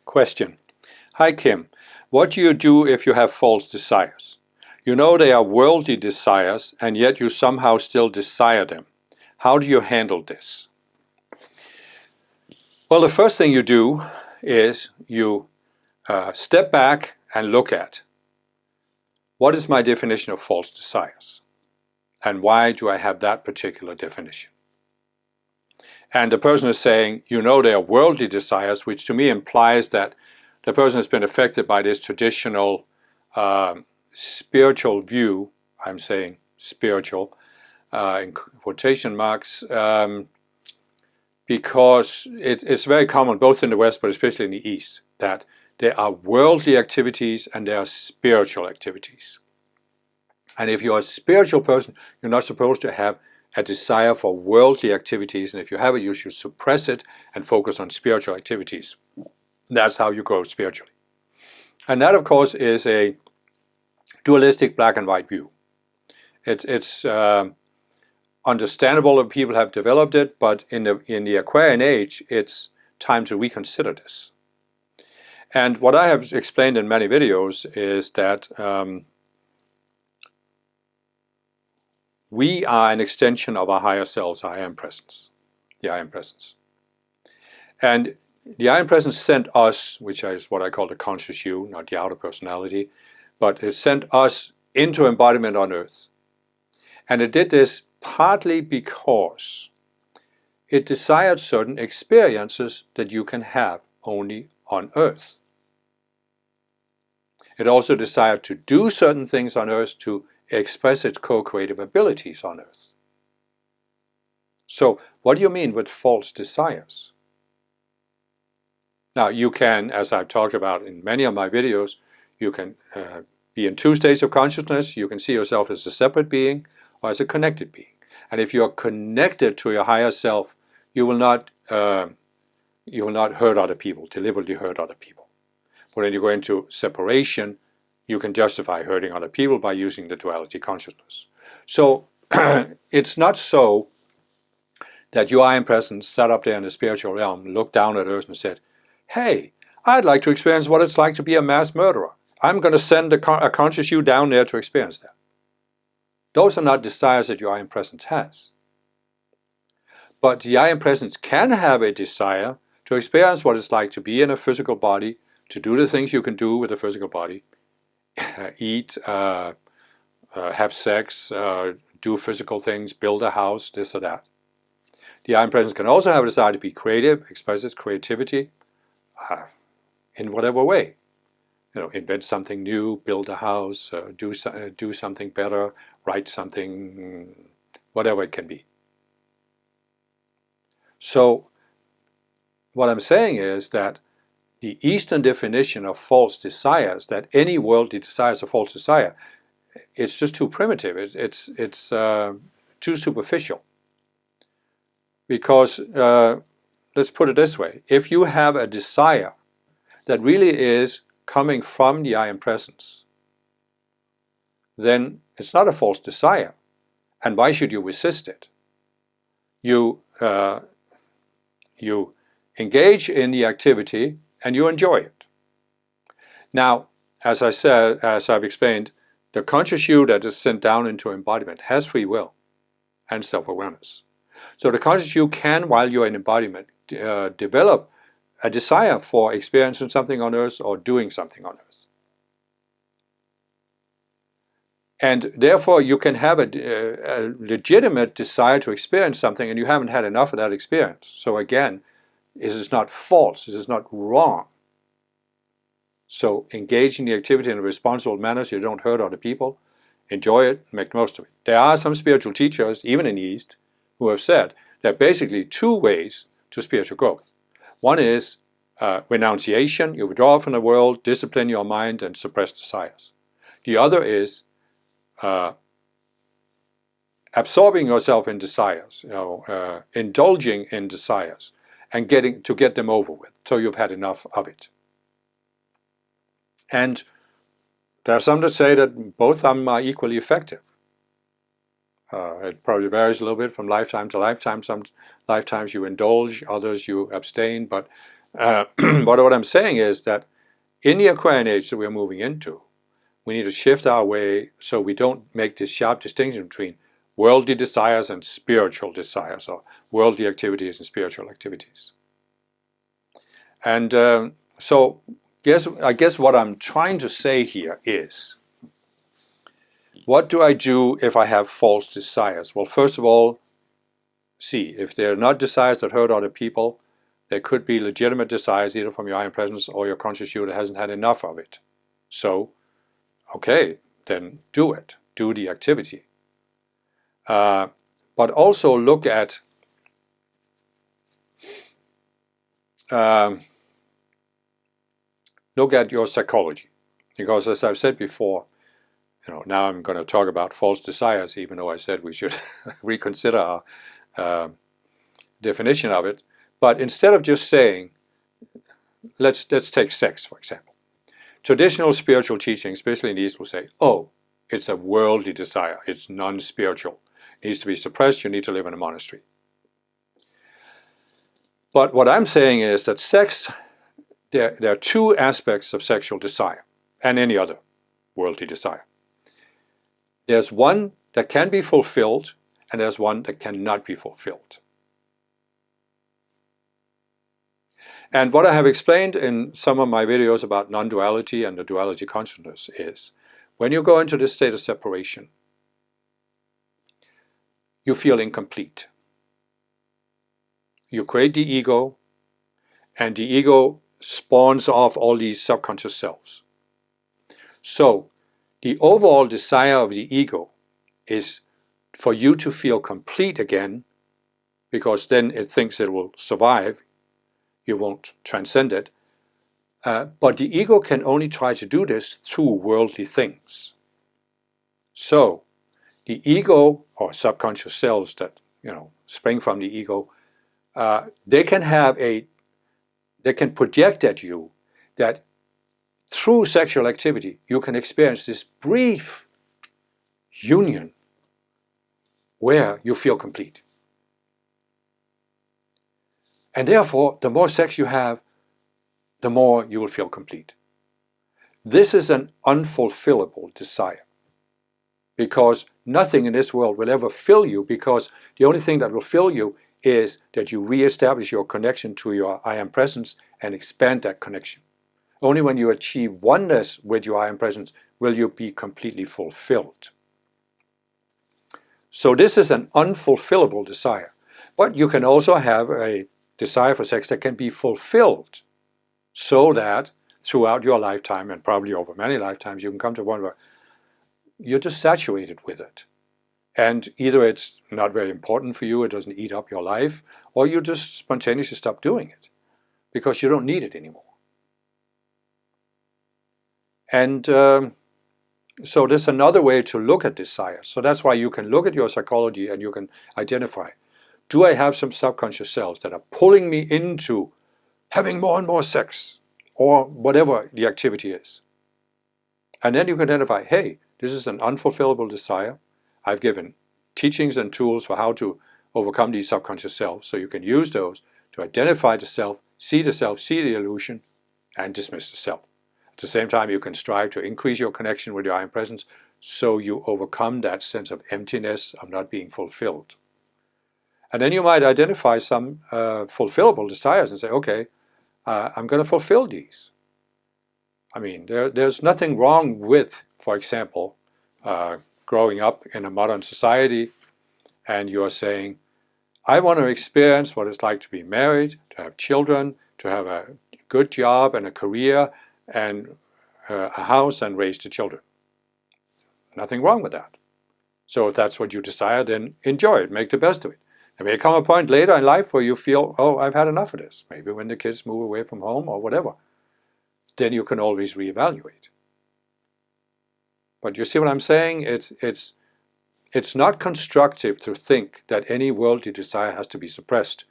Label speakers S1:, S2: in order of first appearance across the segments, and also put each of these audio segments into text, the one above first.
S1: Question. Hi Kim, what do you do if you have false desires? You know they are worldly desires and yet you somehow still desire them. How do you handle this? Well, the first thing you do is you step back and look at what is my definition of false desires and why do I have that particular definition? And the person is saying, you know they are worldly desires, which to me implies that the person has been affected by this traditional spiritual view, I'm saying spiritual, in quotation marks, because it's very common both in the West but especially in the East that there are worldly activities and there are spiritual activities. And if you're a spiritual person, you're not supposed to have a desire for worldly activities, and if you have it, you should suppress it and focus on spiritual activities. That's how you grow spiritually. And that, of course, is a dualistic black and white view. It's understandable that people have developed it, but in the Aquarian age, it's time to reconsider this. And what I have explained in many videos is that we are an extension of our higher selves, our I Am Presence, the I Am Presence. And the I Am Presence sent us, which is what I call the conscious you, not the outer personality, but it sent us into embodiment on earth. And it did this partly because it desired certain experiences that you can have only on earth. It also desired to do certain things on earth to express its co-creative abilities on earth. So, what do you mean with false desires? Now, you can, as I've talked about in many of my videos, you can be in two states of consciousness. You can see yourself as a separate being or as a connected being. And if you're connected to your higher self, you will not hurt other people, deliberately hurt other people. But when you go into separation, you can justify hurting other people by using the duality consciousness. So it's not so that your I Am Presence sat up there in the spiritual realm, looked down at earth and said, hey, I'd like to experience what it's like to be a mass murderer. I'm going to send a conscious you down there to experience that. Those are not desires that your I Am Presence has. But the I Am Presence can have a desire to experience what it's like to be in a physical body, to do the things you can do with a physical body, eat, have sex, do physical things, build a house, this or that. The I Am Presence can also have a desire to be creative, express its creativity in whatever way. You know, invent something new, build a house, do something better, write something, whatever it can be. So what I'm saying is that the Eastern definition of false desires, that any worldly desire is a false desire, it's just too primitive. It's too superficial. Because, let's put it this way, if you have a desire that really is coming from the I Am Presence, then it's not a false desire. And why should you resist it? You engage in the activity and you enjoy it. Now, as I said, as I've explained, the conscious you that is sent down into embodiment has free will and self-awareness. So the conscious you can, while you're in embodiment, develop a desire for experiencing something on earth or doing something on earth. And therefore you can have a legitimate desire to experience something and you haven't had enough of that experience. So again, this is not false, this is not wrong. So engage in the activity in a responsible manner so you don't hurt other people. Enjoy it, make the most of it. There are some spiritual teachers, even in the East, who have said there are basically two ways to spiritual growth. One is renunciation, you withdraw from the world, discipline your mind and suppress desires. The other is absorbing yourself in desires, indulging in desires and get them over with, so you've had enough of it. And there are some that say that both of them are equally effective. It probably varies a little bit from lifetime to lifetime. Some lifetimes you indulge, others you abstain, but But what I'm saying is that in the Aquarian age that we're moving into, we need to shift our way so we don't make this sharp distinction between worldly desires and spiritual desires, or worldly activities and spiritual activities. And so I guess what I'm trying to say here is, what do I do if I have false desires? Well, first of all, see, if they're not desires that hurt other people, there could be legitimate desires either from your I Am Presence or your conscious you that hasn't had enough of it. So, okay, then do it. Do the activity. But also look at your psychology, because as I've said before, now I'm going to talk about false desires, even though I said we should reconsider our definition of it. But instead of just saying, let's take sex, for example. Traditional spiritual teaching, especially in the East, will say, oh, it's a worldly desire. It's non-spiritual. It needs to be suppressed. You need to live in a monastery. But what I'm saying is that sex, there are two aspects of sexual desire and any other worldly desire. There's one that can be fulfilled, and there's one that cannot be fulfilled. And what I have explained in some of my videos about non-duality and the duality consciousness is, when you go into this state of separation, you feel incomplete. You create the ego, and the ego spawns off all these subconscious selves. So, the overall desire of the ego is for you to feel complete again, because then it thinks it will survive. You won't transcend it. But the ego can only try to do this through worldly things. So, the ego, or subconscious selves that spring from the ego, they can project at you that through sexual activity you can experience this brief union where you feel complete. And therefore, the more sex you have, the more you will feel complete. This is an unfulfillable desire, because nothing in this world will ever fill you, because the only thing that will fill you is that you reestablish your connection to your I Am Presence and expand that connection. Only when you achieve oneness with your I Am Presence will you be completely fulfilled. So this is an unfulfillable desire. But you can also have a desire for sex that can be fulfilled, so that throughout your lifetime, and probably over many lifetimes, you can come to one where you're just saturated with it. And either it's not very important for you, it doesn't eat up your life, or you just spontaneously stop doing it because you don't need it anymore. And so there's another way to look at desire. So that's why you can look at your psychology and you can identify, do I have some subconscious selves that are pulling me into having more and more sex, or whatever the activity is? And then you can identify, hey, this is an unfulfillable desire. I've given teachings and tools for how to overcome these subconscious selves, so you can use those to identify the self, see the illusion, and dismiss the self. At the same time, you can strive to increase your connection with your I Am Presence, so you overcome that sense of emptiness, of not being fulfilled. And then you might identify some fulfillable desires and say, okay, I'm going to fulfill these. I mean, there's nothing wrong with, for example, growing up in a modern society, and you're saying, I want to experience what it's like to be married, to have children, to have a good job and a career, and a house, and raise the children. Nothing wrong with that. So if that's what you desire, then enjoy it, make the best of it. There may come a point later in life where you feel, oh, I've had enough of this. Maybe when the kids move away from home or whatever. Then you can always reevaluate. But you see what I'm saying? It's not constructive to think that any worldly desire has to be suppressed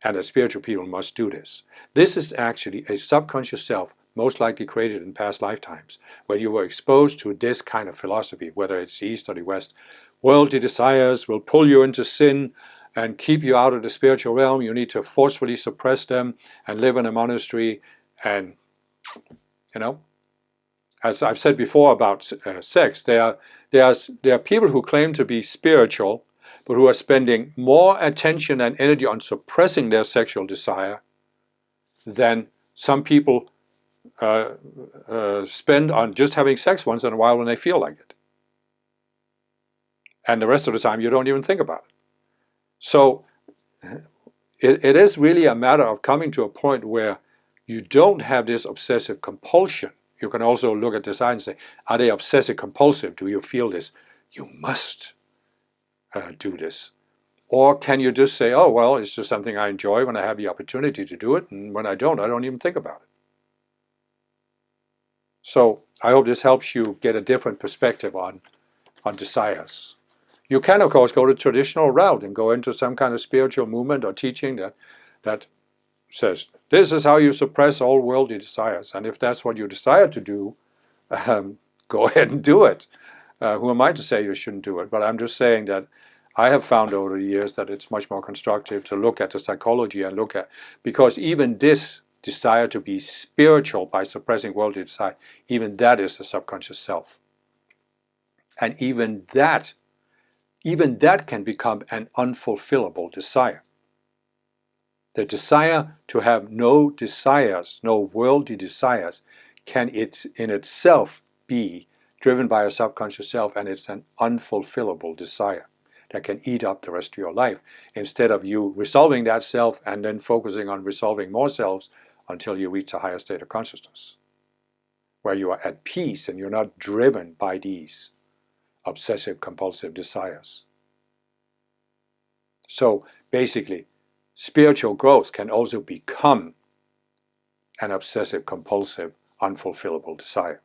S1: and that spiritual people must do this. This is actually a subconscious self, most likely created in past lifetimes, where you were exposed to this kind of philosophy, whether it's the East or the West. Worldly desires will pull you into sin, and keep you out of the spiritual realm. You need to forcefully suppress them and live in a monastery. And, as I've said before about sex, there are people who claim to be spiritual, but who are spending more attention and energy on suppressing their sexual desire than some people spend on just having sex once in a while when they feel like it. And the rest of the time you don't even think about it. So it is really a matter of coming to a point where you don't have this obsessive compulsion. You can also look at desire and say, are they obsessive compulsive? Do you feel this? You must do this. Or can you just say, oh, well, it's just something I enjoy when I have the opportunity to do it, and when I don't even think about it. So I hope this helps you get a different perspective on desires. You can, of course, go the traditional route and go into some kind of spiritual movement or teaching that says, this is how you suppress all worldly desires. And if that's what you desire to do, go ahead and do it. Who am I to say you shouldn't do it? But I'm just saying that I have found over the years that it's much more constructive to look at the psychology and look at, because even this desire to be spiritual by suppressing worldly desire, even that is the subconscious self. And even that can become an unfulfillable desire. The desire to have no desires, no worldly desires, can in itself be driven by a subconscious self, and it's an unfulfillable desire that can eat up the rest of your life, instead of you resolving that self and then focusing on resolving more selves until you reach a higher state of consciousness, where you are at peace and you're not driven by these obsessive compulsive desires. So basically, spiritual growth can also become an obsessive compulsive unfulfillable desire.